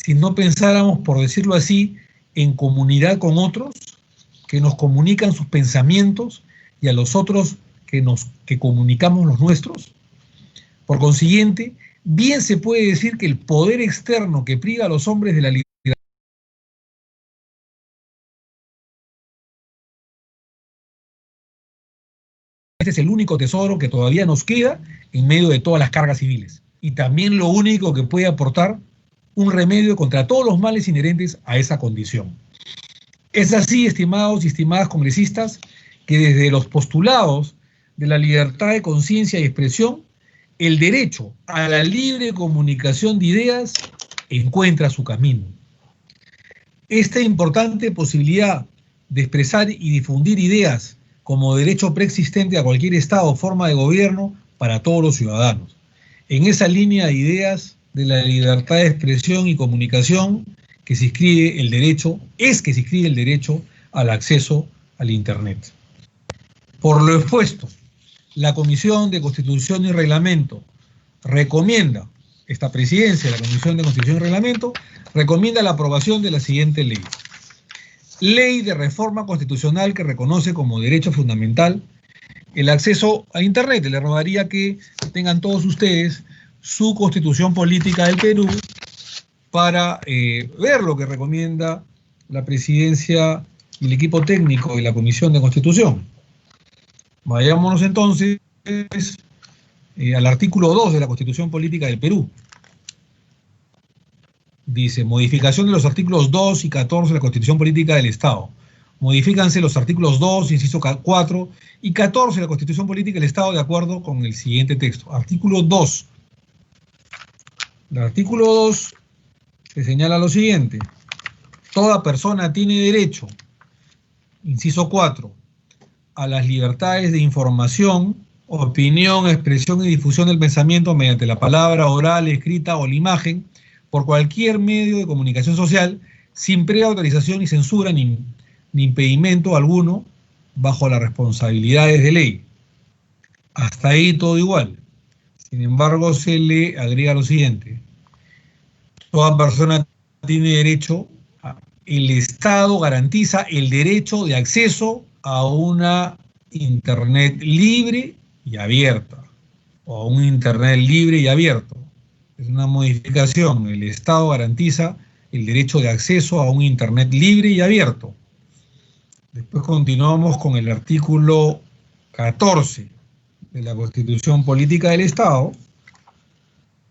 si no pensáramos, por decirlo así, en comunidad con otros que nos comunican sus pensamientos y a los otros que comunicamos los nuestros? Por consiguiente, bien se puede decir que el poder externo que priva a los hombres de la libertad este es el único tesoro que todavía nos queda en medio de todas las cargas civiles. Y también lo único que puede aportar un remedio contra todos los males inherentes a esa condición. Es así, estimados y estimadas congresistas, que desde los postulados de la libertad de conciencia y expresión, el derecho a la libre comunicación de ideas encuentra su camino. Esta importante posibilidad de expresar y difundir ideas como derecho preexistente a cualquier Estado o forma de gobierno para todos los ciudadanos. En esa línea de ideas de la libertad de expresión y comunicación que se inscribe el derecho, al acceso al Internet. Por lo expuesto, la Comisión de Constitución y Reglamento recomienda, esta presidencia de la Comisión de Constitución y Reglamento, recomienda la aprobación de la siguiente ley. Ley de reforma constitucional que reconoce como derecho fundamental el acceso a Internet. Les rogaría que tengan todos ustedes su Constitución Política del Perú para ver lo que recomienda la presidencia y el equipo técnico de la Comisión de Constitución. Vayámonos entonces al artículo 2 de la Constitución Política del Perú. Dice, modificación de los artículos 2 y 14 de la Constitución Política del Estado. Modifícanse los artículos 2, inciso 4 y 14 de la Constitución Política del Estado de acuerdo con el siguiente texto. Artículo 2. El artículo 2 se señala lo siguiente. Toda persona tiene derecho, inciso 4, a las libertades de información, opinión, expresión y difusión del pensamiento mediante la palabra oral, escrita o la imagen, por cualquier medio de comunicación social, sin previa autorización ni censura ni impedimento alguno, bajo las responsabilidades de ley. Hasta ahí todo igual. Sin embargo, se le agrega lo siguiente. Toda persona tiene derecho, el Estado garantiza el derecho de acceso a una Internet libre y abierta, o a un Internet libre y abierto. Es una modificación. El Estado garantiza el derecho de acceso a un Internet libre y abierto. Después continuamos con el artículo 14 de la Constitución Política del Estado.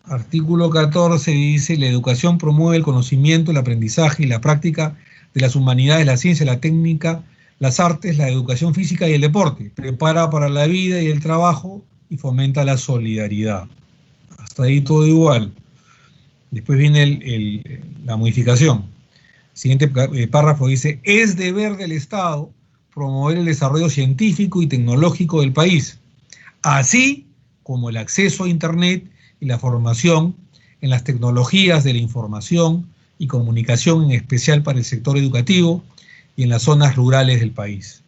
Artículo 14 dice, la educación promueve el conocimiento, el aprendizaje y la práctica de las humanidades, la ciencia, la técnica, las artes, la educación física y el deporte. Prepara para la vida y el trabajo y fomenta la solidaridad. Hasta ahí todo igual. Después viene la modificación. El siguiente párrafo dice, es deber del Estado promover el desarrollo científico y tecnológico del país, así como el acceso a Internet y la formación en las tecnologías de la información y comunicación, en especial para el sector educativo y en las zonas rurales del país.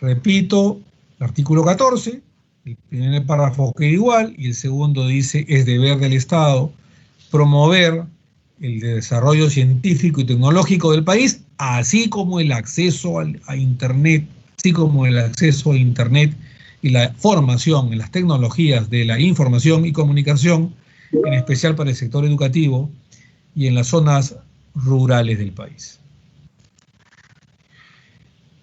Repito, el artículo 14, el primer párrafo queda igual y el segundo dice, es deber del Estado promover el desarrollo científico y tecnológico del país, así como el acceso a Internet, y la formación en las tecnologías de la información y comunicación, en especial para el sector educativo y en las zonas rurales del país.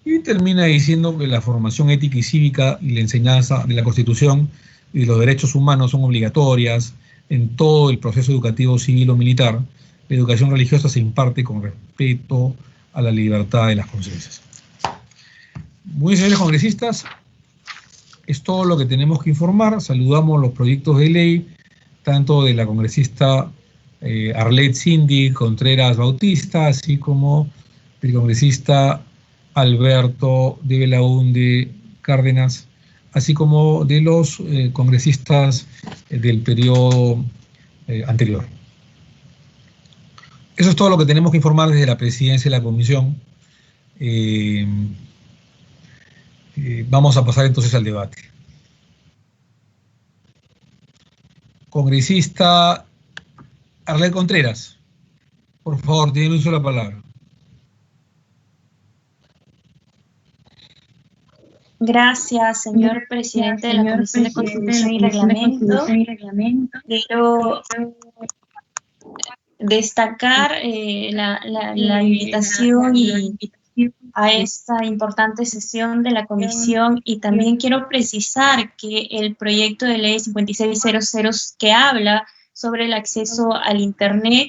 Y termina diciendo que la formación ética y cívica y la enseñanza de la Constitución y los derechos humanos son obligatorias en todo el proceso educativo civil o militar. La educación religiosa se imparte con respeto a la libertad de las conciencias. Muy bien, señores congresistas, es todo lo que tenemos que informar. Saludamos los proyectos de ley, tanto de la congresista Arlet Cindy Contreras Bautista, así como del congresista Alberto de Belaúnde Cárdenas, así como de los congresistas del periodo anterior. Eso es todo lo que tenemos que informar desde la presidencia de la comisión. Vamos a pasar entonces al debate. Congresista Arlet Contreras. Por favor, tiene uso de la palabra. Gracias, señor presidente de la Comisión de Constitución y Reglamento. Quiero destacar la invitación a esta importante sesión de la comisión, y también quiero precisar que el proyecto de ley 5600 que habla sobre el acceso al Internet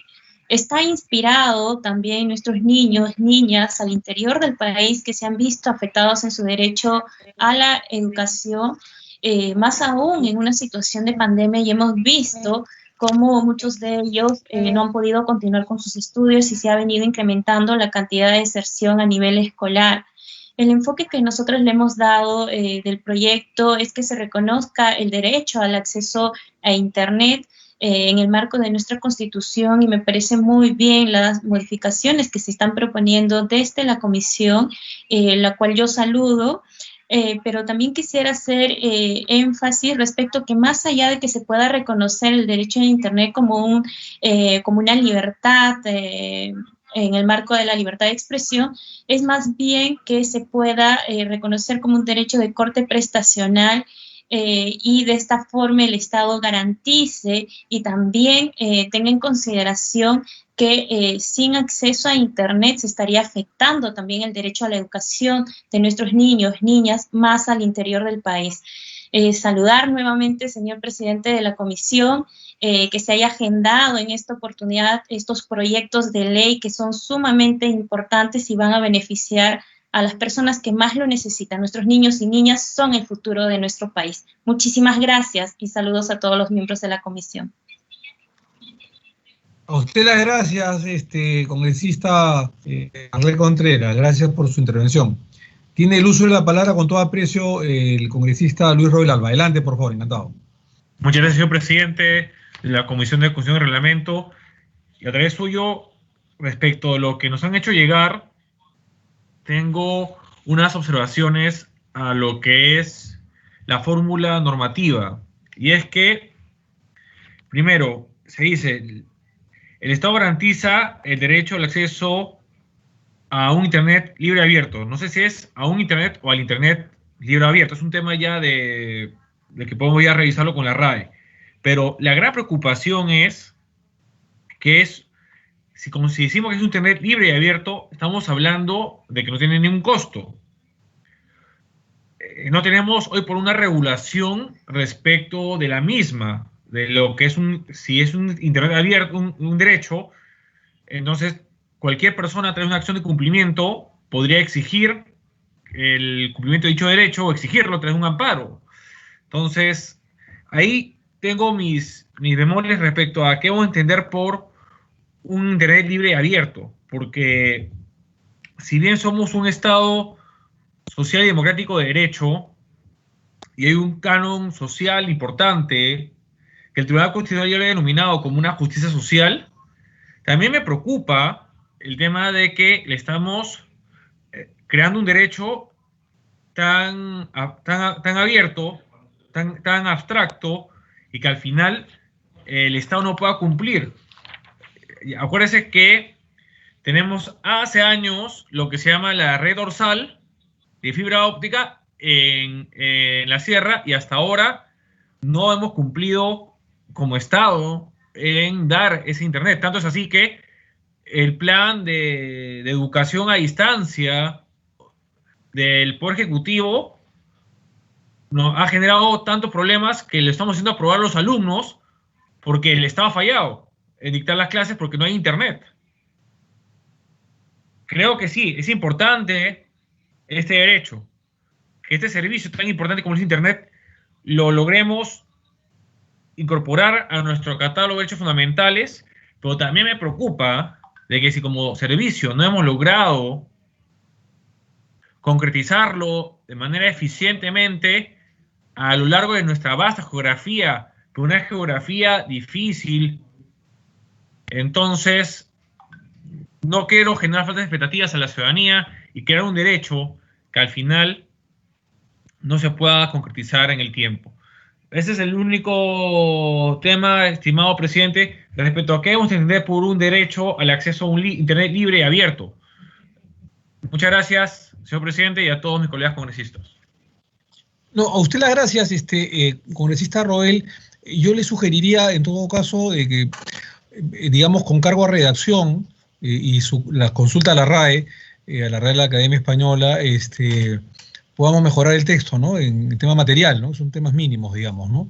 está inspirado también en nuestros niños, niñas al interior del país que se han visto afectados en su derecho a la educación, más aún en una situación de pandemia, y hemos visto cómo muchos de ellos no han podido continuar con sus estudios y se ha venido incrementando la cantidad de deserción a nivel escolar. El enfoque que nosotros le hemos dado del proyecto es que se reconozca el derecho al acceso a Internet en el marco de nuestra Constitución, y me parece muy bien las modificaciones que se están proponiendo desde la Comisión, la cual yo saludo. Pero también quisiera hacer énfasis respecto a que, más allá de que se pueda reconocer el derecho a Internet como una libertad en el marco de la libertad de expresión, es más bien que se pueda reconocer como un derecho de corte prestacional, y de esta forma el Estado garantice y también tenga en consideración que sin acceso a Internet se estaría afectando también el derecho a la educación de nuestros niños, niñas, más al interior del país. Saludar nuevamente, señor presidente de la comisión, que se haya agendado en esta oportunidad estos proyectos de ley que son sumamente importantes y van a beneficiar a las personas que más lo necesitan. Nuestros niños y niñas son el futuro de nuestro país. Muchísimas gracias y saludos a todos los miembros de la comisión. A usted las gracias, congresista Arlet Contreras. Gracias por su intervención. Tiene el uso de la palabra con todo aprecio el congresista Luis Roel Alba. Adelante, por favor, encantado. Muchas gracias, señor presidente de la Comisión de Constitución y Reglamento. Y a través suyo, respecto a lo que nos han hecho llegar, tengo unas observaciones a lo que es la fórmula normativa. Y es que, primero, se dice, el Estado garantiza el derecho al acceso a un Internet libre y abierto. No sé si es a un Internet o al Internet libre y abierto. Es un tema ya de que podemos ya revisarlo con la RAE. Pero la gran preocupación es que si decimos que es un Internet libre y abierto, estamos hablando de que no tiene ningún costo. No tenemos hoy por una regulación respecto de la misma, de lo que es si es un Internet abierto, un derecho, entonces cualquier persona a través de una acción de cumplimiento podría exigir el cumplimiento de dicho derecho o exigirlo a través de un amparo. Entonces, ahí tengo mis bemoles respecto a qué vamos a entender por un Internet libre y abierto, porque si bien somos un Estado social y democrático de derecho, y hay un canon social importante que el Tribunal Constitucional ya lo ha denominado como una justicia social, también me preocupa el tema de que le estamos creando un derecho tan abierto, tan abstracto, y que al final el Estado no pueda cumplir. Acuérdense que tenemos hace años lo que se llama la red dorsal de fibra óptica en la sierra, y hasta ahora no hemos cumplido como Estado en dar ese Internet. Tanto es así que el plan de educación a distancia del Poder Ejecutivo nos ha generado tantos problemas que le estamos haciendo aprobar a los alumnos porque el Estado ha fallado en dictar las clases porque no hay Internet. Creo que sí, es importante este derecho, que este servicio tan importante como es Internet lo logremos incorporar a nuestro catálogo de derechos fundamentales, pero también me preocupa de que si como servicio no hemos logrado concretizarlo de manera eficientemente a lo largo de nuestra vasta geografía, pero una geografía difícil, entonces no quiero generar faltas de expectativas a la ciudadanía y crear un derecho que al final no se pueda concretizar en el tiempo. Ese es el único tema, estimado presidente. respecto a qué debemos entender por un derecho al acceso a un Internet libre y abierto. Muchas gracias, señor presidente, y a todos mis colegas congresistas. No, a usted las gracias, congresista Roel. Yo le sugeriría, en todo caso, que, digamos, con cargo a redacción y la consulta a la RAE de la Academia Española, podamos mejorar el texto, ¿no? En el tema material, ¿no? Son temas mínimos, digamos, ¿no?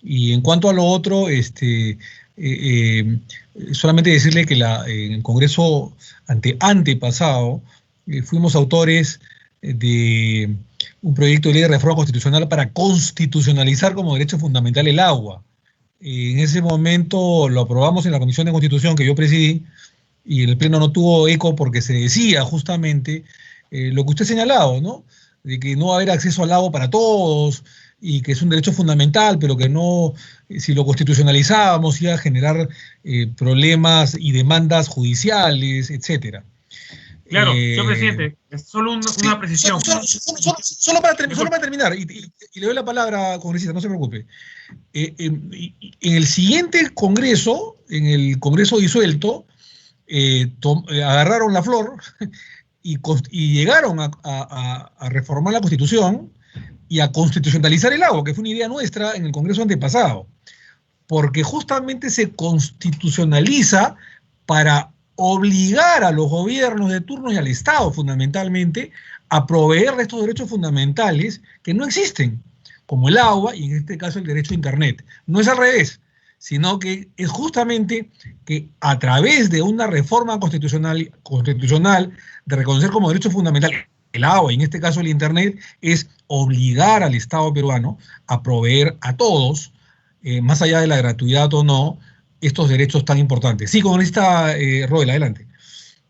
Y en cuanto a lo otro, solamente decirle que en el Congreso antepasado fuimos autores de un proyecto de ley de reforma constitucional para constitucionalizar como derecho fundamental el agua. En ese momento lo aprobamos en la Comisión de Constitución que yo presidí, y el Pleno no tuvo eco porque se decía justamente lo que usted ha señalado, ¿no? De que no va a haber acceso al agua para todos y que es un derecho fundamental, pero que no, si lo constitucionalizábamos iba a generar problemas y demandas judiciales, etcétera. Claro, señor presidente, es solo una precisión. Solo para terminar, y le doy la palabra, congresista, no se preocupe. En el siguiente Congreso, en el Congreso disuelto, agarraron la flor y llegaron a reformar la Constitución y a constitucionalizar el agua, que fue una idea nuestra en el Congreso antepasado, porque justamente se constitucionaliza para obligar a los gobiernos de turno y al Estado fundamentalmente a proveer de estos derechos fundamentales que no existen, como el agua y en este caso el derecho a Internet. No es al revés, sino que es justamente que a través de una reforma constitucional de reconocer como derecho fundamental el agua y en este caso el Internet, es obligar al Estado peruano a proveer a todos, más allá de la gratuidad o no, estos derechos tan importantes. Sí, congresista Roel, adelante.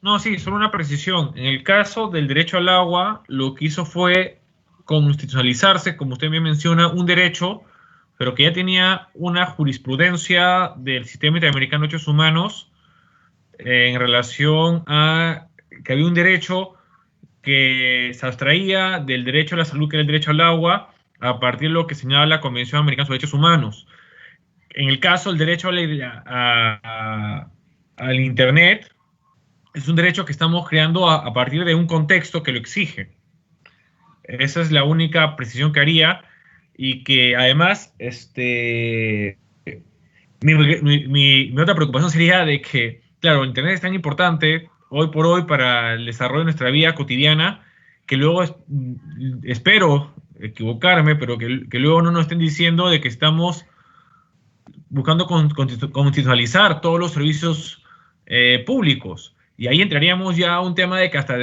No, sí, solo una precisión. En el caso del derecho al agua, lo que hizo fue constitucionalizarse, como usted bien menciona, un derecho, pero que ya tenía una jurisprudencia del Sistema Interamericano de Derechos Humanos en relación a que había un derecho que se abstraía del derecho a la salud, que era el derecho al agua, a partir de lo que señala la Convención Americana sobre Derechos Humanos. En el caso del derecho al Internet, es un derecho que estamos creando a partir de un contexto que lo exige. Esa es la única precisión que haría, y que además mi otra preocupación sería de que, claro, el Internet es tan importante hoy por hoy para el desarrollo de nuestra vida cotidiana, que luego espero equivocarme, pero que luego no nos estén diciendo de que estamos buscando constitucionalizar todos los servicios públicos. Y ahí entraríamos ya a un tema de que hasta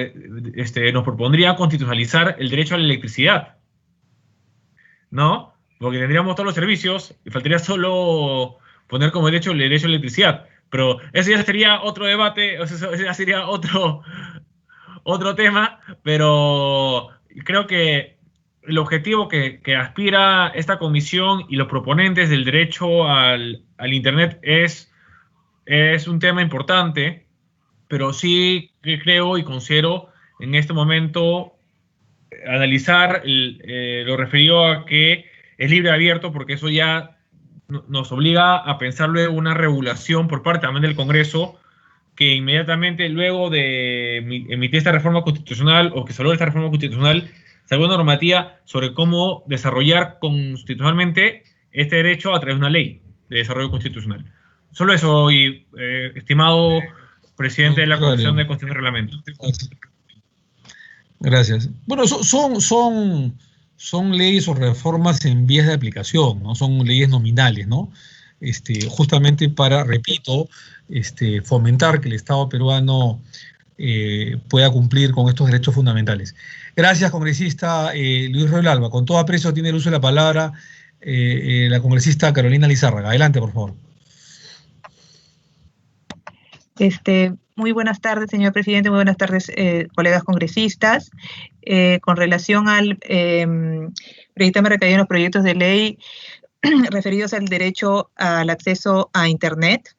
nos propondría constitucionalizar el derecho a la electricidad, ¿no? Porque tendríamos todos los servicios y faltaría solo poner como derecho el derecho a la electricidad. Pero eso ya sería otro debate, eso ya sería otro tema, pero creo que el objetivo que aspira esta comisión y los proponentes del derecho al Internet es un tema importante, pero sí que creo y considero en este momento analizar lo referido a que es libre abierto, porque eso ya nos obliga a pensar luego una regulación por parte también del Congreso, que inmediatamente luego de emitir esta reforma constitucional o que se logre esta reforma constitucional, salga una normativa sobre cómo desarrollar constitucionalmente este derecho a través de una ley de desarrollo constitucional. Solo eso, y estimado presidente de la Comisión de Constitución y Reglamento. Gracias. Bueno, son leyes o reformas en vías de aplicación, ¿no? Son leyes nominales, ¿no? Justamente para, repito, fomentar que el Estado peruano pueda cumplir con estos derechos fundamentales. Gracias, congresista Luis Roel Alba. Con todo aprecio tiene el uso de la palabra la congresista Carolina Lizárraga. Adelante, por favor. Muy buenas tardes, señor presidente, muy buenas tardes, colegas congresistas. Con relación al proyecto recaído en los proyectos de ley referidos al derecho al acceso a Internet,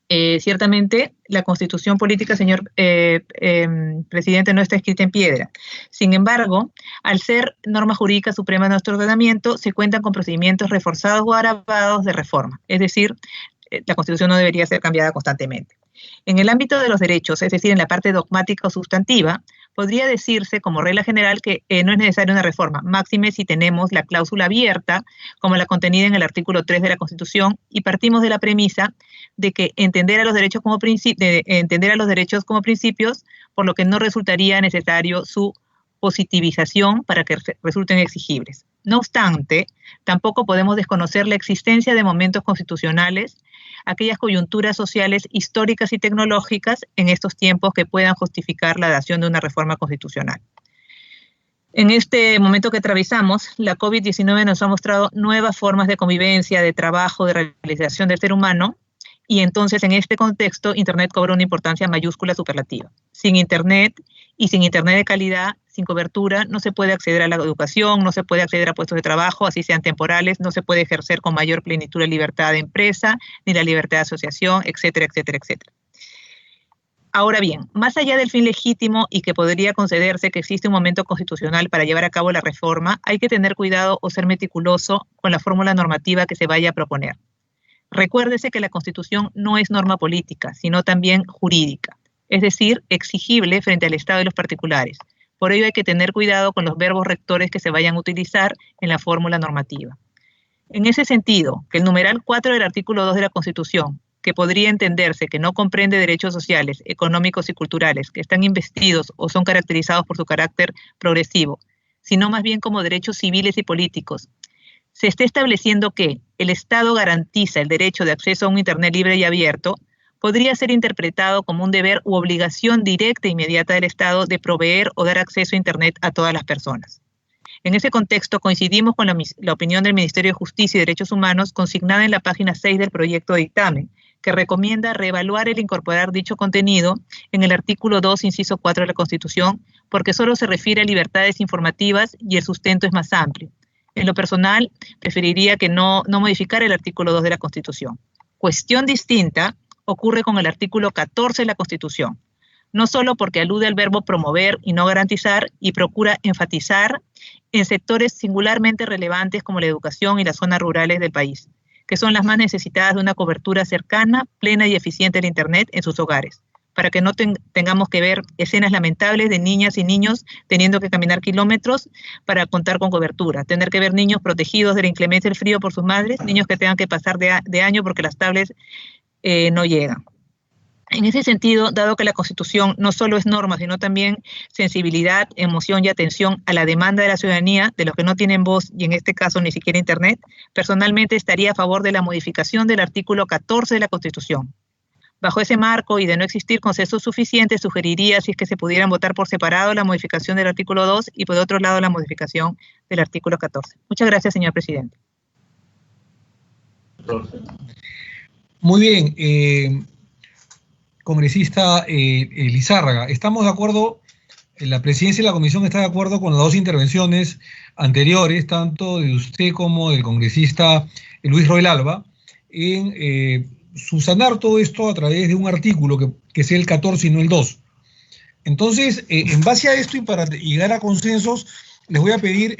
ciertamente la Constitución política, señor presidente, no está escrita en piedra. Sin embargo, al ser norma jurídica suprema de nuestro ordenamiento, se cuentan con procedimientos reforzados o agravados de reforma. Es decir, la Constitución no debería ser cambiada constantemente. En el ámbito de los derechos, es decir, en la parte dogmática o sustantiva, podría decirse como regla general que no es necesaria una reforma, máxime si tenemos la cláusula abierta, como la contenida en el artículo 3 de la Constitución, y partimos de la premisa de que entender a los derechos como principios, por lo que no resultaría necesario su positivización para que resulten exigibles. No obstante, tampoco podemos desconocer la existencia de momentos constitucionales, aquellas coyunturas sociales históricas y tecnológicas en estos tiempos que puedan justificar la dación de una reforma constitucional. En este momento que atravesamos, la COVID-19 nos ha mostrado nuevas formas de convivencia, de trabajo, de realización del ser humano, y entonces en este contexto Internet cobra una importancia mayúscula superlativa. Sin Internet y sin Internet de calidad, sin cobertura, no se puede acceder a la educación, no se puede acceder a puestos de trabajo, así sean temporales, no se puede ejercer con mayor plenitud la libertad de empresa, ni la libertad de asociación, etcétera, etcétera, etcétera. Ahora bien, más allá del fin legítimo y que podría concederse que existe un momento constitucional para llevar a cabo la reforma, hay que tener cuidado o ser meticuloso con la fórmula normativa que se vaya a proponer. Recuérdese que la Constitución no es norma política, sino también jurídica, es decir, exigible frente al Estado y los particulares. Por ello hay que tener cuidado con los verbos rectores que se vayan a utilizar en la fórmula normativa. En ese sentido, que el numeral 4 del artículo 2 de la Constitución, que podría entenderse que no comprende derechos sociales, económicos y culturales que están investidos o son caracterizados por su carácter progresivo, sino más bien como derechos civiles y políticos, se está estableciendo que el Estado garantiza el derecho de acceso a un Internet libre y abierto, podría ser interpretado como un deber u obligación directa e inmediata del Estado de proveer o dar acceso a Internet a todas las personas. En ese contexto, coincidimos con la opinión del Ministerio de Justicia y Derechos Humanos consignada en la página 6 del proyecto de dictamen, que recomienda reevaluar el incorporar dicho contenido en el artículo 2, inciso 4 de la Constitución, porque solo se refiere a libertades informativas y el sustento es más amplio. En lo personal, preferiría que no modificar el artículo 2 de la Constitución. Cuestión distinta ocurre con el artículo 14 de la Constitución, no solo porque alude al verbo promover y no garantizar y procura enfatizar en sectores singularmente relevantes como la educación y las zonas rurales del país, que son las más necesitadas de una cobertura cercana, plena y eficiente del Internet en sus hogares, para que no tengamos que ver escenas lamentables de niñas y niños teniendo que caminar kilómetros para contar con cobertura, tener que ver niños protegidos de la inclemencia del frío por sus madres, niños que tengan que pasar de año porque las tablets no llegan. En ese sentido, dado que la Constitución no solo es norma, sino también sensibilidad, emoción y atención a la demanda de la ciudadanía, de los que no tienen voz y en este caso ni siquiera Internet, personalmente estaría a favor de la modificación del artículo 14 de la Constitución. Bajo ese marco y de no existir consenso suficiente, sugeriría si es que se pudieran votar por separado la modificación del artículo 2 y por otro lado la modificación del artículo 14. Muchas gracias, señor presidente. Muy bien, congresista Lizárraga, estamos de acuerdo, la presidencia de la comisión está de acuerdo con las dos intervenciones anteriores, tanto de usted como del congresista Luis Roel Alba, en subsanar todo esto a través de un artículo que sea el 14 y no el 2. Entonces, en base a esto y para llegar a consensos, les voy a pedir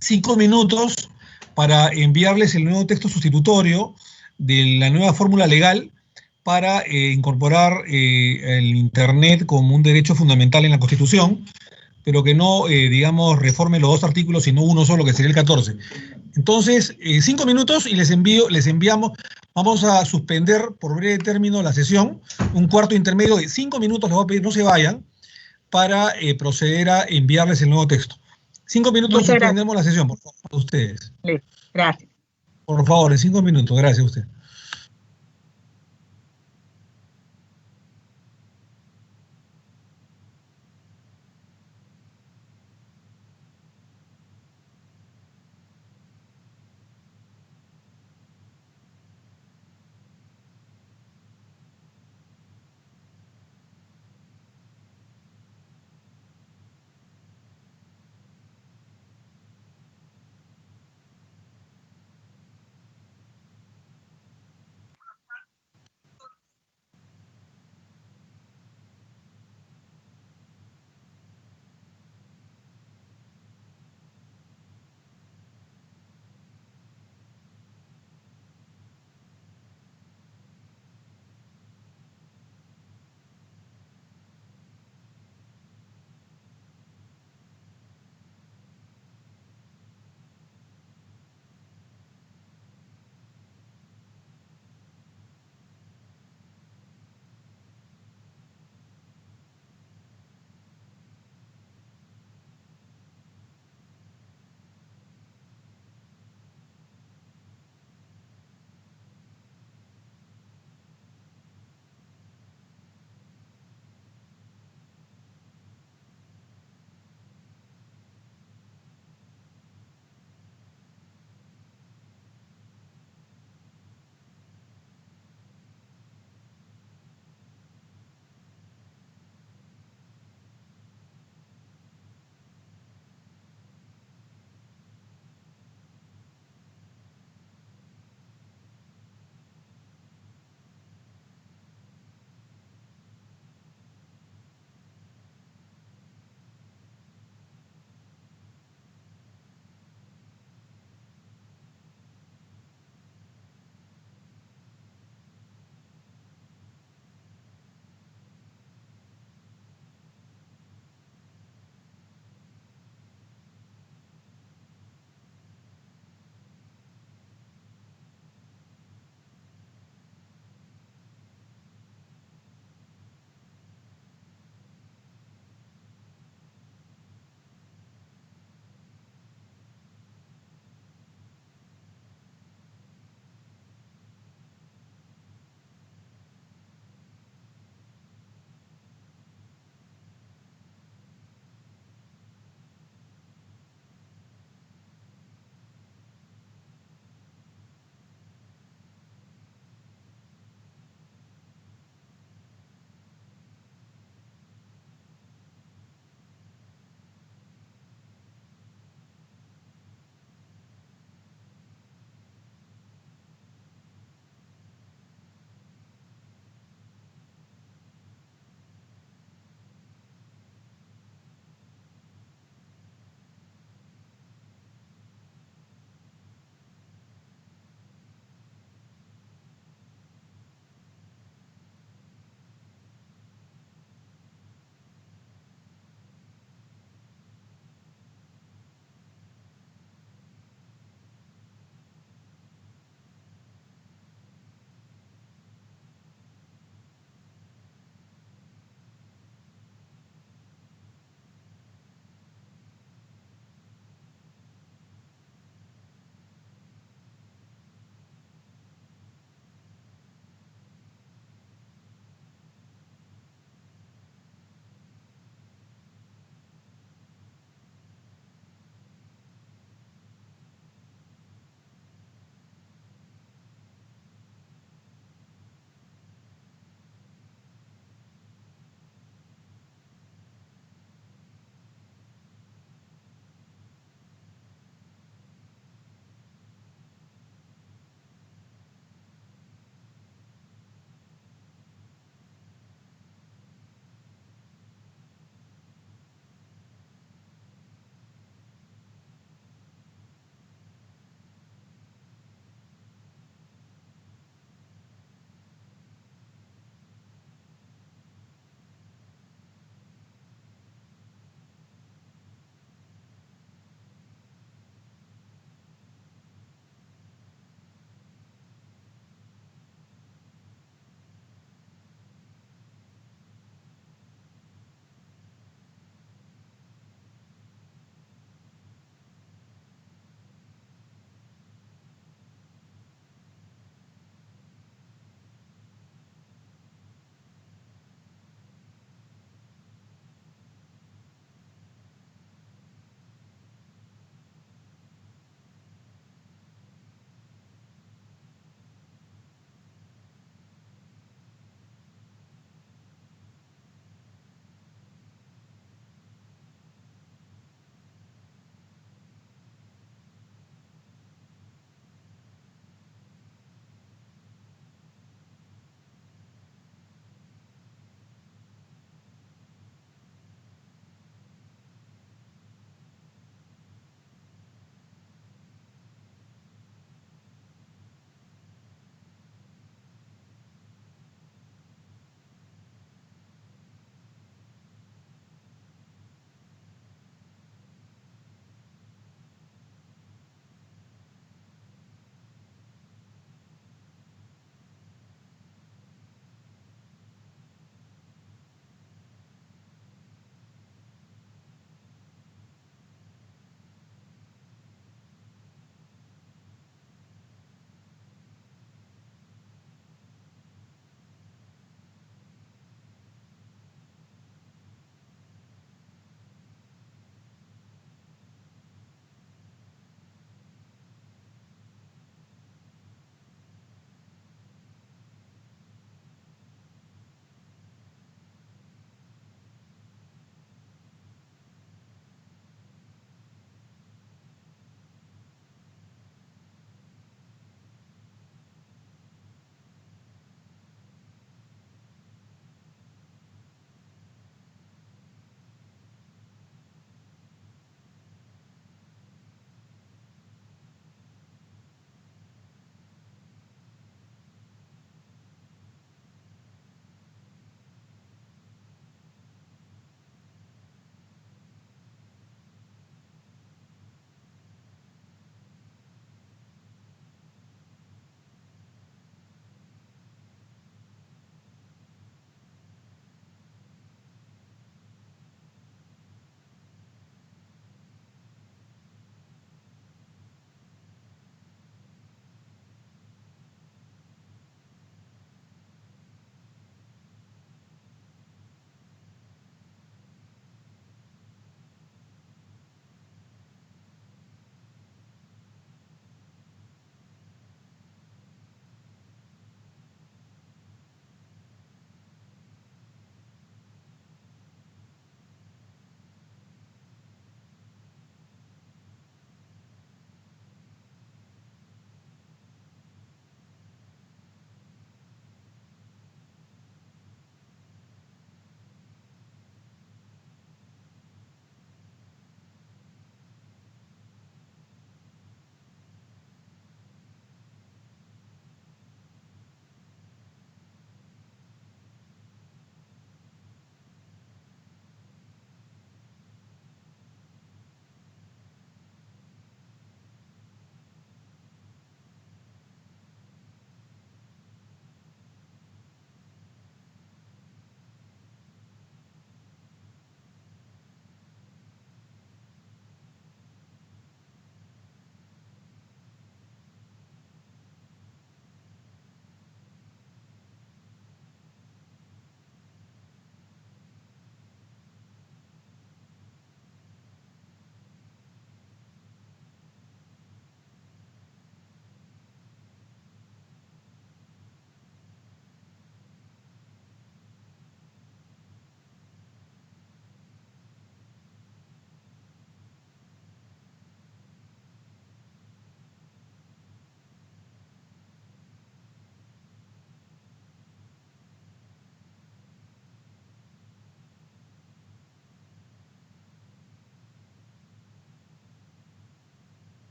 5 minutos para enviarles el nuevo texto sustitutorio de la nueva fórmula legal para incorporar el Internet como un derecho fundamental en la Constitución, pero que no, digamos, reforme los dos artículos, sino uno solo, que sería el 14. Entonces, 5 minutos y les enviamos, vamos a suspender por breve término la sesión, un cuarto intermedio de 5 minutos, les voy a pedir no se vayan, para proceder a enviarles el nuevo texto. 5 minutos suspendemos la sesión, por favor, a ustedes. Gracias. Por favor, en 5 minutos, gracias a usted.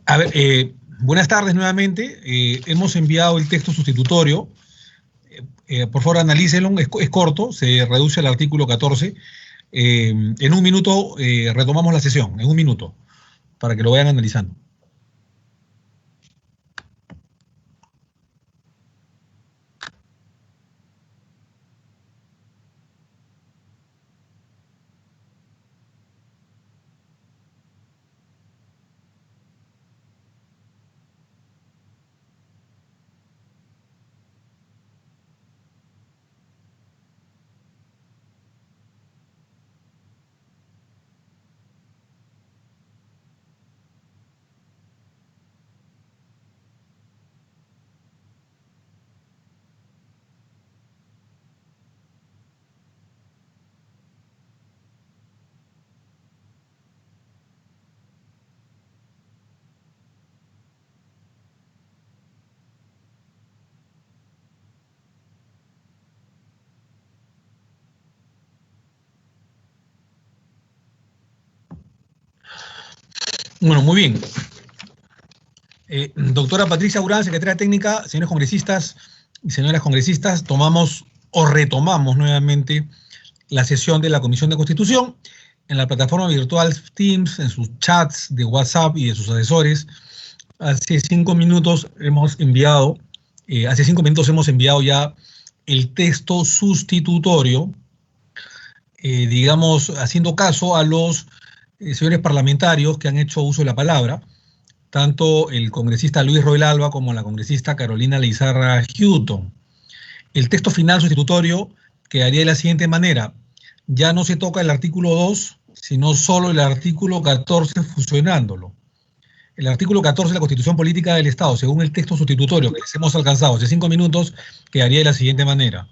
A ver, buenas tardes nuevamente. Hemos enviado el texto sustitutorio. Por favor, analícenlo. Es corto, se reduce al artículo 14. En un minuto retomamos la sesión, en un minuto, para que lo vayan analizando. Bueno, muy bien. Doctora Patricia Urán, secretaria técnica, señores congresistas y señoras congresistas, tomamos o retomamos nuevamente la sesión de la Comisión de Constitución en la plataforma virtual Teams, en sus chats de WhatsApp y de sus asesores. Hace 5 minutos hemos enviado ya el texto sustitutorio, digamos, haciendo caso a los señores parlamentarios que han hecho uso de la palabra, tanto el congresista Luis Roel Alba como la congresista Carolina Lizarra Houghton. El texto final sustitutorio quedaría de la siguiente manera: ya no se toca el artículo 2, sino solo el artículo 14 fusionándolo. El artículo 14 de la Constitución Política del Estado, según el texto sustitutorio que les hemos alcanzado hace 5 minutos, quedaría de la siguiente manera.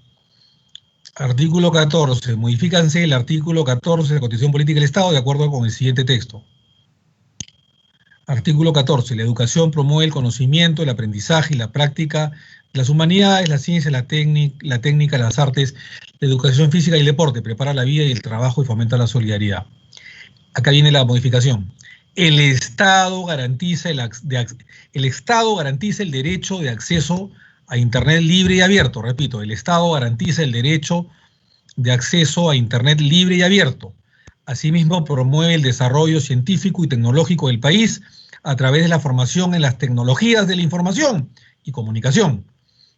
Artículo 14. Modifícanse el artículo 14 de la Constitución Política del Estado de acuerdo con el siguiente texto. Artículo 14. La educación promueve el conocimiento, el aprendizaje y la práctica de las humanidades, la ciencia, la técnica, las artes, la educación física y el deporte. Prepara la vida y el trabajo y fomenta la solidaridad. Acá viene la modificación. El Estado garantiza el derecho de acceso a Internet libre y abierto. Repito, el Estado garantiza el derecho de acceso a Internet libre y abierto. Asimismo, promueve el desarrollo científico y tecnológico del país a través de la formación en las tecnologías de la información y comunicación,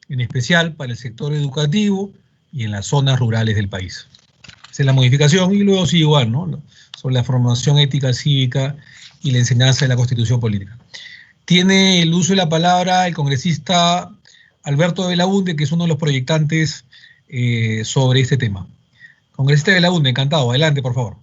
en especial para el sector educativo y en las zonas rurales del país. Esa es la modificación, y luego sí igual, ¿no? Sobre la formación ética, cívica y la enseñanza de la Constitución Política. Tiene el uso de la palabra el congresista Alberto de Belaunde, que es uno de los proyectantes sobre este tema. Congresista de Belaunde, encantado. Adelante, por favor.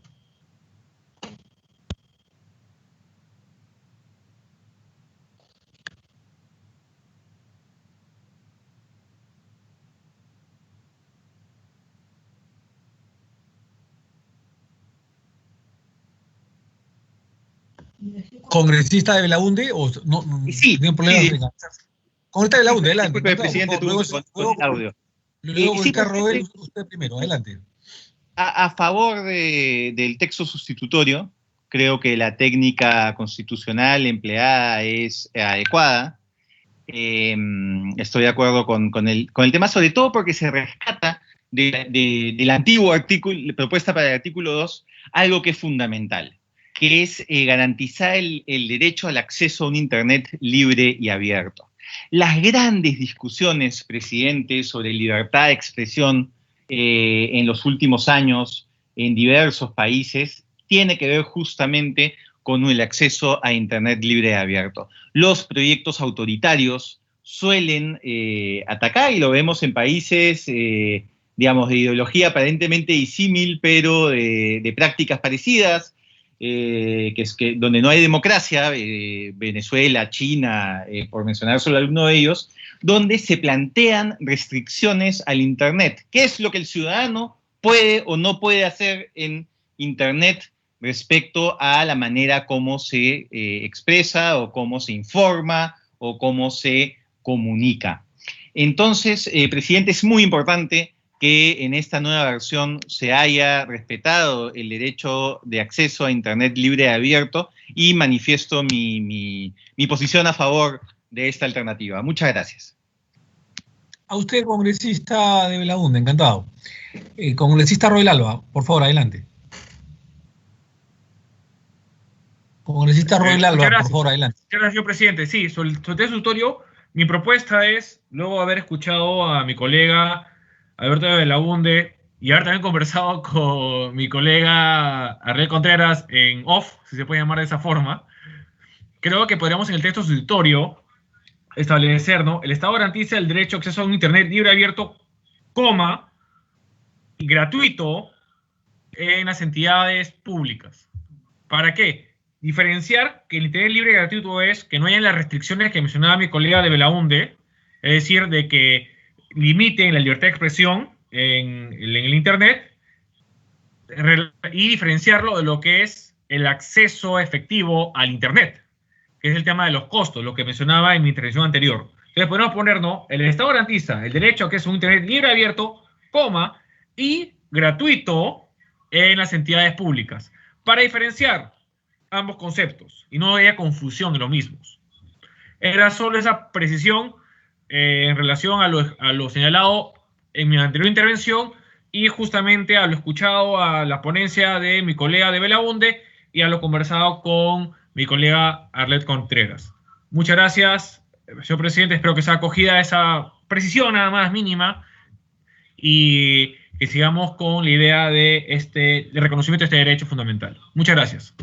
Congresista de Belaunde, o no, sí, no hay problema. Sí. Congresista de Belaunde, adelante. Disculpe, presidente, tuve un audio. Luego Roel, usted primero, adelante. A favor del texto sustitutorio, creo que la técnica constitucional empleada es adecuada. Estoy de acuerdo con el tema, sobre todo porque se rescata del antiguo artículo, propuesta para el artículo 2, algo que es fundamental, que es garantizar el derecho al acceso a un Internet libre y abierto. Las grandes discusiones, presidente, sobre libertad de expresión en los últimos años en diversos países tiene que ver justamente con el acceso a Internet libre y abierto. Los proyectos autoritarios suelen atacar, y lo vemos en países, digamos, de ideología aparentemente disímil, pero de prácticas parecidas, donde no hay democracia, Venezuela, China, por mencionar solo alguno de ellos, donde se plantean restricciones al Internet. ¿Qué es lo que el ciudadano puede o no puede hacer en Internet respecto a la manera como se expresa o cómo se informa o cómo se comunica? Entonces, presidente, es muy importante que en esta nueva versión se haya respetado el derecho de acceso a Internet libre y abierto, y manifiesto mi posición a favor de esta alternativa. Muchas gracias. A usted, congresista de Belaúnde, encantado. Congresista Roel Alba, por favor, adelante. Congresista Roel Alba, por favor, adelante. Muchas gracias, señor presidente. Sí, sobre el texto sustitutorio, mi propuesta es, luego de haber escuchado a mi colega Alberto de Belaúnde y haber también conversado con mi colega Ariel Contreras en off, si se puede llamar de esa forma, creo que podríamos en el texto sustitutorio establecer, ¿no? El Estado garantiza el derecho a acceso a un Internet libre, abierto, coma, y gratuito en las entidades públicas. ¿Para qué? Diferenciar que el Internet libre y gratuito es que no hayan las restricciones que mencionaba mi colega de Belaúnde, es decir, de que limiten la libertad de expresión en el Internet, y diferenciarlo de lo que es el acceso efectivo al Internet, que es el tema de los costos, lo que mencionaba en mi intervención anterior. Entonces podemos poner, ¿no? El Estado garantiza el derecho a que es un Internet libre, abierto, coma, y gratuito en las entidades públicas, para diferenciar ambos conceptos y no haya confusión en los mismos. Era solo esa precisión en relación a lo señalado en mi anterior intervención y justamente a lo escuchado a la ponencia de mi colega de Belaúnde y a lo conversado con mi colega Arlet Contreras. Muchas gracias, señor presidente. Espero que sea acogida esa precisión nada más mínima y que sigamos con la idea de reconocimiento de este derecho fundamental. Muchas gracias.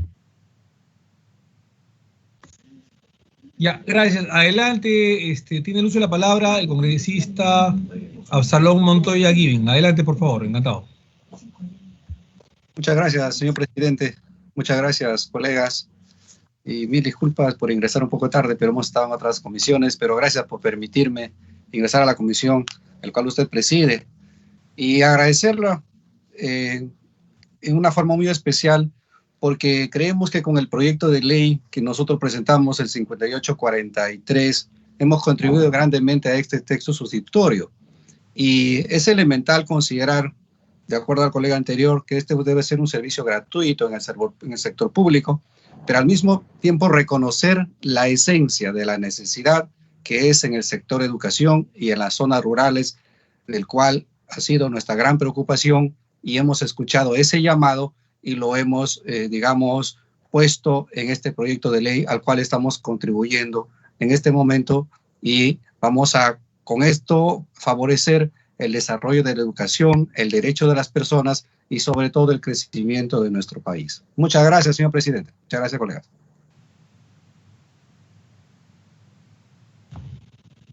Ya, gracias. Adelante, tiene el uso de la palabra el congresista Absalón Montoya Giving. Adelante, por favor, encantado. Muchas gracias, señor presidente. Muchas gracias, colegas. Y mil disculpas por ingresar un poco tarde, pero hemos estado en otras comisiones, pero gracias por permitirme ingresar a la comisión, el cual usted preside. Y agradecerlo en una forma muy especial, porque creemos que con el proyecto de ley que nosotros presentamos, el 5843, hemos contribuido grandemente a este texto sustitutorio. Y es elemental considerar, de acuerdo al colega anterior, que este debe ser un servicio gratuito en el sector público, pero al mismo tiempo reconocer la esencia de la necesidad que es en el sector educación y en las zonas rurales, del cual ha sido nuestra gran preocupación, y hemos escuchado ese llamado y lo hemos, digamos, puesto en este proyecto de ley al cual estamos contribuyendo en este momento, y vamos a, con esto, favorecer el desarrollo de la educación, el derecho de las personas y sobre todo el crecimiento de nuestro país. Muchas gracias, señor presidente. Muchas gracias, colegas.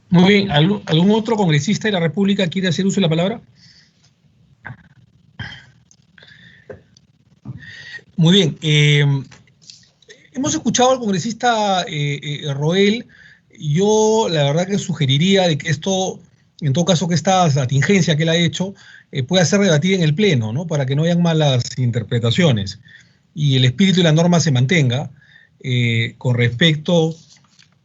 Muy bien. ¿Algún otro congresista de la República quiere hacer uso de la palabra? Muy bien. Hemos escuchado al congresista Roel. Yo la verdad que sugeriría de que esto, en todo caso, que esta atingencia que él ha hecho pueda ser debatida en el Pleno, ¿no? Para que no hayan malas interpretaciones y el espíritu y la norma se mantenga con respecto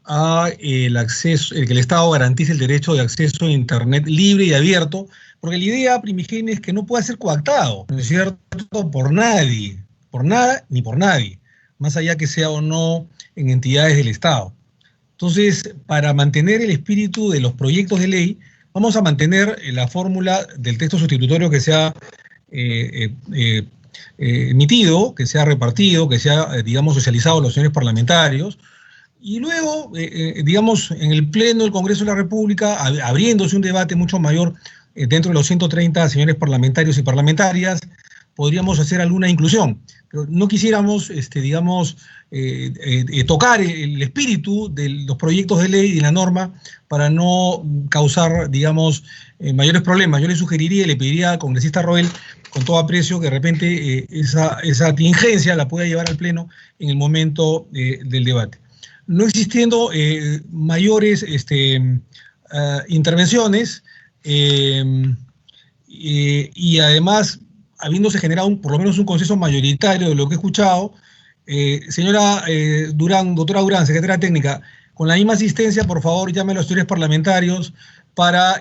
a el acceso, el que el Estado garantice el derecho de acceso a Internet libre y abierto, porque la idea primigenia es que no pueda ser coactado, ¿no es cierto?, por nadie, por nada ni por nadie, más allá que sea o no en entidades del Estado. Entonces, para mantener el espíritu de los proyectos de ley, vamos a mantener la fórmula del texto sustitutorio que se ha emitido, que se ha repartido, que se ha, digamos, socializado a los señores parlamentarios, y luego, digamos, en el Pleno del Congreso de la República, abriéndose un debate mucho mayor dentro de los 130 señores parlamentarios y parlamentarias, podríamos hacer alguna inclusión. Pero no quisiéramos, digamos, tocar el espíritu de los proyectos de ley y la norma para no causar, digamos, mayores problemas. Yo le sugeriría y le pediría al congresista Roel, con todo aprecio, que de repente esa atingencia la pueda llevar al Pleno en el momento del debate. No existiendo mayores intervenciones y además habiéndose generado por lo menos un consenso mayoritario de lo que he escuchado, señora Durán, doctora Durán, secretaria técnica, con la misma asistencia, por favor, llame a los señores parlamentarios para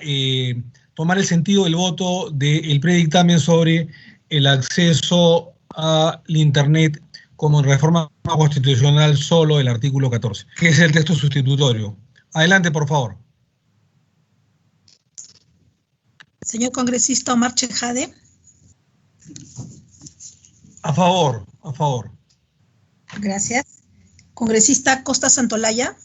tomar el sentido del voto del predictamen sobre el acceso al Internet como reforma constitucional solo del artículo 14, que es el texto sustitutorio. Adelante, por favor. Señor congresista Omar Chejade. A favor, a favor. Gracias. Congresista Costa Santolaya.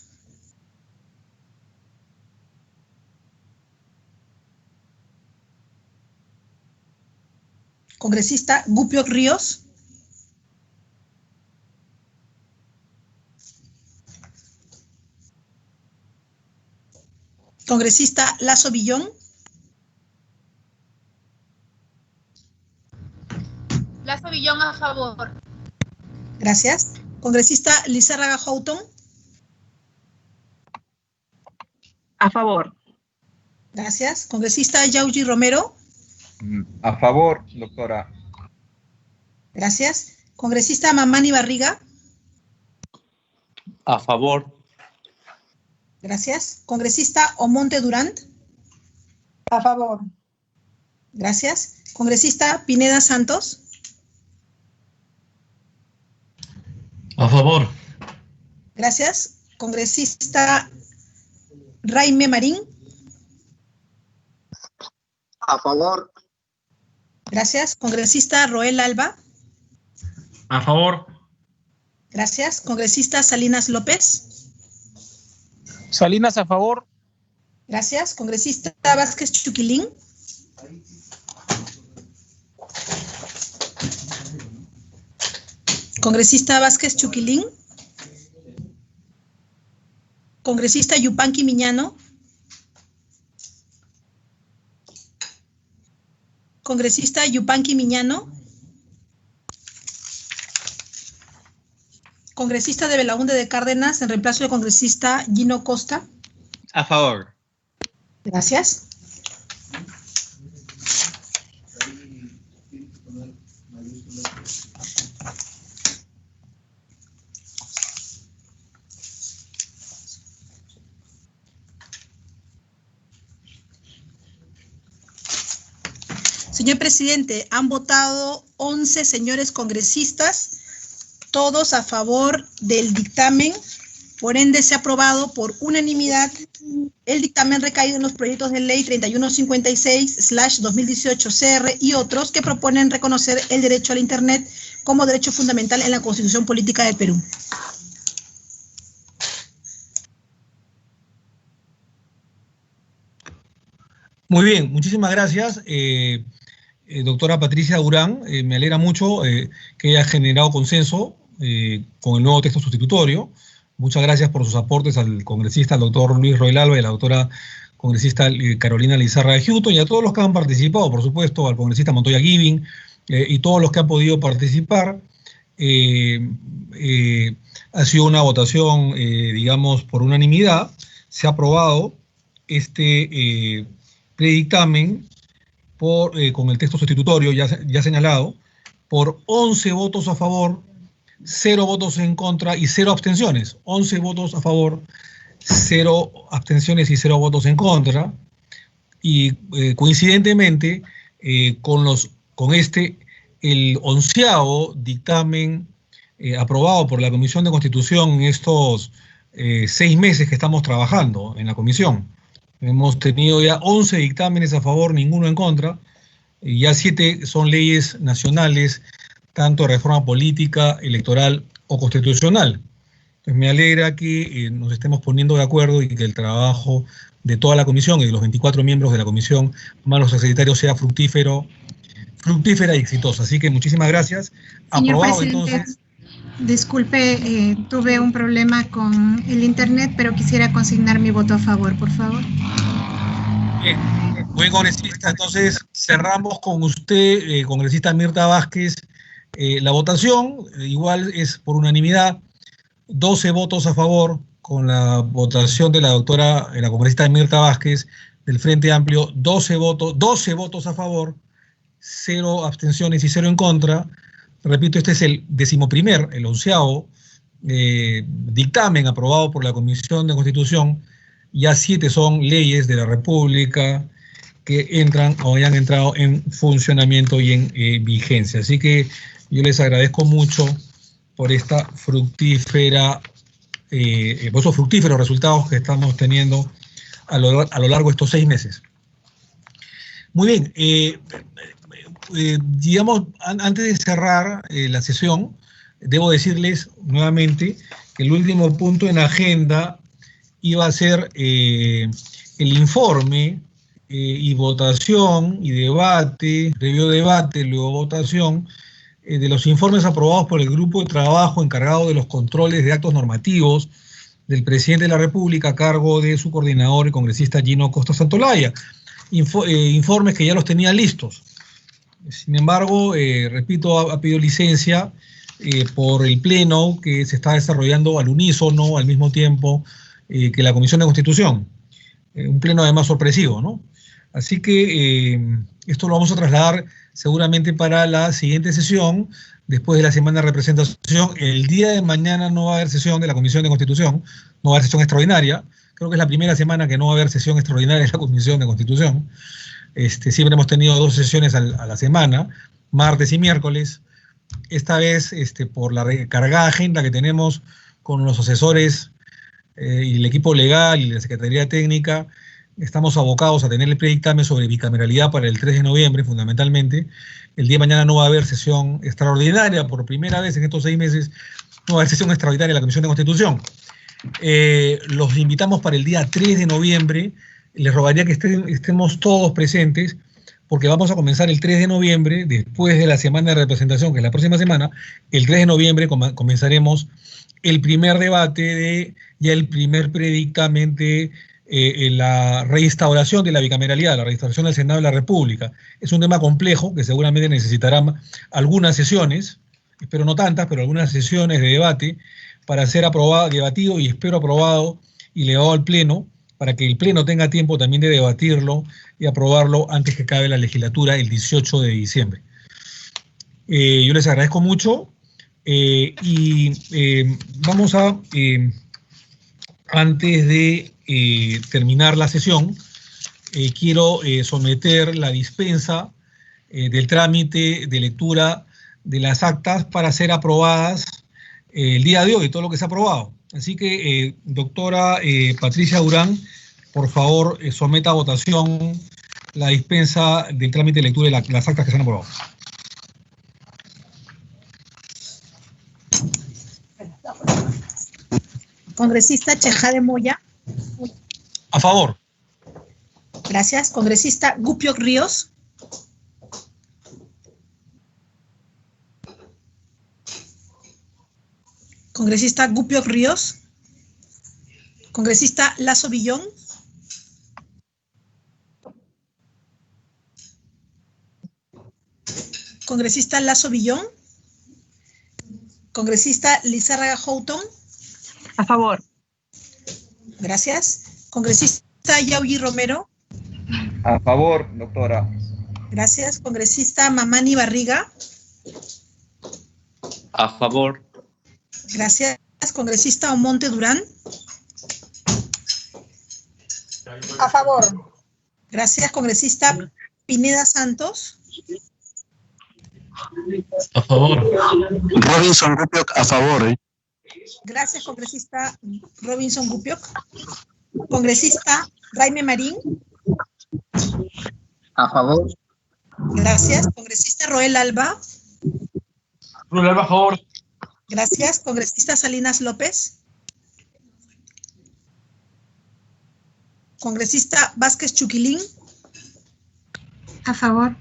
Congresista Gupio Ríos. Congresista Lazo Villón. Lazo Villón, a favor. Gracias. Congresista Lizárraga Houghton. A favor. Gracias. Congresista Yauji Romero. A favor, doctora. Gracias. Congresista Mamani Barriga. A favor. Gracias. Congresista Omonte Durán. A favor. Gracias. Congresista Pineda Santos. A favor. Gracias. Congresista Raime Marín. A favor. Gracias. Congresista Roel Alba. A favor. Gracias. Congresista Salinas López. Salinas, a favor. Gracias. Congresista Vázquez Chuquilín. Congresista Vázquez Chuquilín. Congresista Yupanqui Miñano. Congresista Yupanqui Miñano. Congresista de Belaúnde de Cárdenas, en reemplazo del congresista Gino Costa. A favor. Gracias. Señor presidente, han votado 11 señores congresistas, todos a favor del dictamen. Por ende, se ha aprobado por unanimidad el dictamen recaído en los proyectos de ley 3156/2018 CR y otros que proponen reconocer el derecho al Internet como derecho fundamental en la Constitución Política del Perú. Muy bien, muchísimas gracias. Doctora Patricia Durán, me alegra mucho que haya generado consenso con el nuevo texto sustitutorio. Muchas gracias por sus aportes al congresista, al doctor Luis Roel Alba y a la doctora congresista Carolina Lizárraga Houghton, y a todos los que han participado, por supuesto, al congresista Montoya Giving y todos los que han podido participar. Ha sido una votación, digamos, por unanimidad. Se ha aprobado este predictamen con el texto sustitutorio ya señalado, por 11 votos a favor, 0 votos en contra y 0 abstenciones. 11 votos a favor, 0 abstenciones y 0 votos en contra. Y coincidentemente, con el 11º dictamen aprobado por la Comisión de Constitución en estos 6 meses que estamos trabajando en la comisión. Hemos tenido ya 11 dictámenes a favor, ninguno en contra, y ya 7 son leyes nacionales, tanto de reforma política, electoral o constitucional. Entonces me alegra que nos estemos poniendo de acuerdo y que el trabajo de toda la comisión y de los 24 miembros de la comisión, más los secretarios, sea fructífera y exitosa. Así que muchísimas gracias. Señor Aprobado presidente, entonces. Disculpe, tuve un problema con el internet, pero quisiera consignar mi voto a favor, por favor. Bien, buen congresista, entonces cerramos con usted, congresista Mirta Vázquez, la votación. Igual es por unanimidad, 12 votos a favor, con la votación de la doctora, la congresista Mirta Vázquez, del Frente Amplio, 12 votos a favor, 0 abstenciones y 0 en contra. Repito, este es el 11º, el 11º dictamen aprobado por la Comisión de Constitución. Ya 7 son leyes de la República que entran o hayan entrado en funcionamiento y en vigencia. Así que yo les agradezco mucho por esta fructífera, por esos fructíferos resultados que estamos teniendo a lo largo de estos 6 meses. Muy bien, digamos, antes de cerrar la sesión, debo decirles nuevamente que el último punto en la agenda iba a ser el informe y votación y debate, previo debate, luego votación, de los informes aprobados por el grupo de trabajo encargado de los controles de actos normativos del presidente de la República a cargo de su coordinador, el congresista Gino Costa Santolaya. Informes que ya los tenía listos. Sin embargo, repito, ha pedido licencia por el pleno que se está desarrollando al unísono, al mismo tiempo que la Comisión de Constitución. Un pleno además sorpresivo, ¿no? Así que esto lo vamos a trasladar seguramente para la siguiente sesión, después de la semana de representación. El día de mañana no va a haber sesión de la Comisión de Constitución, no va a haber sesión extraordinaria. Creo que es la primera semana que no va a haber sesión extraordinaria de la Comisión de Constitución. Siempre hemos tenido 2 sesiones a la semana, martes y miércoles. Esta vez, por la recargada agenda que tenemos con los asesores y el equipo legal y la Secretaría Técnica, estamos abocados a tener el predictamen sobre bicameralidad para el 3 de noviembre, fundamentalmente. El día de mañana no va a haber sesión extraordinaria, por primera vez en estos 6 meses, no va a haber sesión extraordinaria de la Comisión de Constitución. Los invitamos para el día 3 de noviembre, les rogaría que estemos todos presentes, porque vamos a comenzar el 3 de noviembre, después de la semana de representación, que es la próxima semana. El 3 de noviembre comenzaremos el primer debate de ya el primer predictamen de la reinstauración de la bicameralidad, la reinstauración del Senado de la República. Es un tema complejo que seguramente necesitará algunas sesiones, espero no tantas, pero algunas sesiones de debate para ser aprobado, debatido y espero aprobado y elevado al Pleno, para que el Pleno tenga tiempo también de debatirlo y aprobarlo antes que acabe la legislatura el 18 de diciembre. Yo les agradezco mucho y vamos a, antes de terminar la sesión, quiero someter la dispensa del trámite de lectura de las actas para ser aprobadas el día de hoy, todo lo que se ha aprobado. Así que, doctora Patricia Durán, por favor, someta a votación la dispensa del trámite de lectura de las actas que se han aprobado. Congresista Chejade Moya. A favor. Gracias. Congresista Gupio Ríos. Congresista Gupio Ríos. Congresista Lazo Villón. Congresista Lazo Villón. Congresista Lizárraga Houghton. A favor. Gracias. Congresista Yaugui Romero. A favor, doctora. Gracias. Congresista Mamani Barriga. A favor. Gracias. Congresista Omonte Durán. A favor. Gracias. Congresista Pineda Santos. A favor. Robinson Gupioc, a favor. Gracias, congresista Robinson Gupioc. Congresista Raime Marín. A favor. Gracias. Congresista Roel Alba. Roel Alba, a favor. Gracias. Congresista Salinas López. Congresista Vázquez Chuquilín. A favor.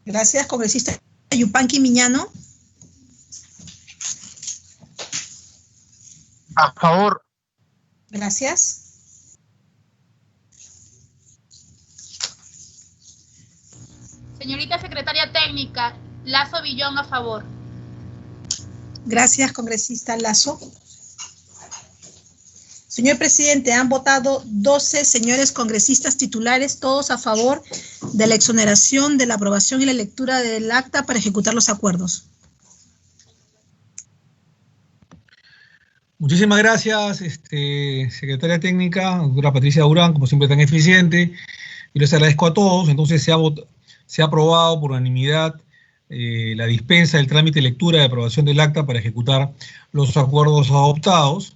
Gracias. Congresista Yupanqui Miñano. A favor. Gracias. Señorita Secretaria Técnica, Lazo Villón, a favor. Gracias, congresista Lazo. Señor presidente, han votado 12 señores congresistas titulares, todos a favor de la exoneración, de la aprobación y la lectura del acta para ejecutar los acuerdos. Muchísimas gracias, secretaria técnica, doctora Patricia Durán, como siempre tan eficiente. Y les agradezco a todos. Entonces se ha aprobado por unanimidad la dispensa del trámite de lectura de aprobación del acta para ejecutar los acuerdos adoptados.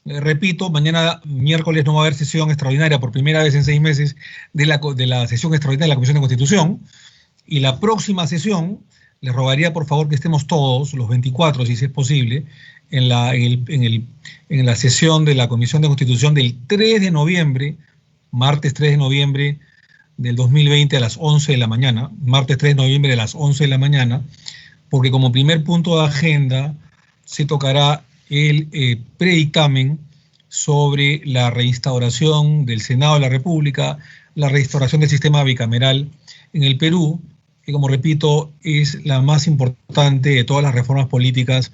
Repito, mañana miércoles no va a haber sesión extraordinaria por primera vez en 6 meses de la sesión extraordinaria de la Comisión de Constitución. Y la próxima sesión, les rogaría por favor que estemos todos, los 24, si es posible, en la sesión de la Comisión de Constitución del 3 de noviembre, martes 3 de noviembre del 2020 a las 11 de la mañana, martes 3 de noviembre a las 11 de la mañana, porque como primer punto de agenda se tocará el predictamen sobre la reinstauración del Senado de la República, la reinstauración del sistema bicameral en el Perú, que como repito es la más importante de todas las reformas políticas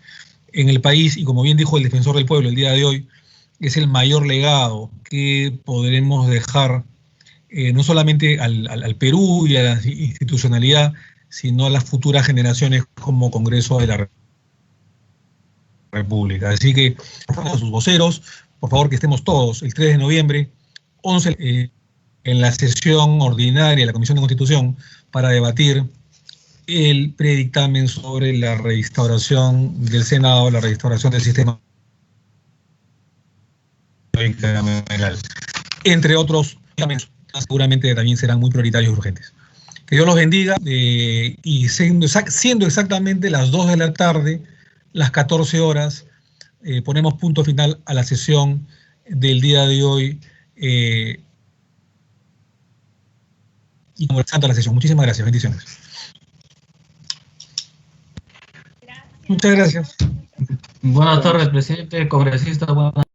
en el país, y como bien dijo el defensor del pueblo el día de hoy, es el mayor legado que podremos dejar no solamente al Perú y a la institucionalidad, sino a las futuras generaciones como Congreso de la República. Así que, a sus voceros, por favor que estemos todos el 3 de noviembre, 11 en la sesión ordinaria de la Comisión de Constitución para debatir el predictamen sobre la reinstauración del Senado, la reinstauración del sistema bicameral, entre otros temas seguramente también serán muy prioritarios y urgentes. Que Dios los bendiga, y siendo exactamente las 2 de la tarde, las 14 horas, ponemos punto final a la sesión del día de hoy y conversando la sesión. Muchísimas gracias, bendiciones. Muchas gracias. Buenas tardes, presidente, congresista. Buenas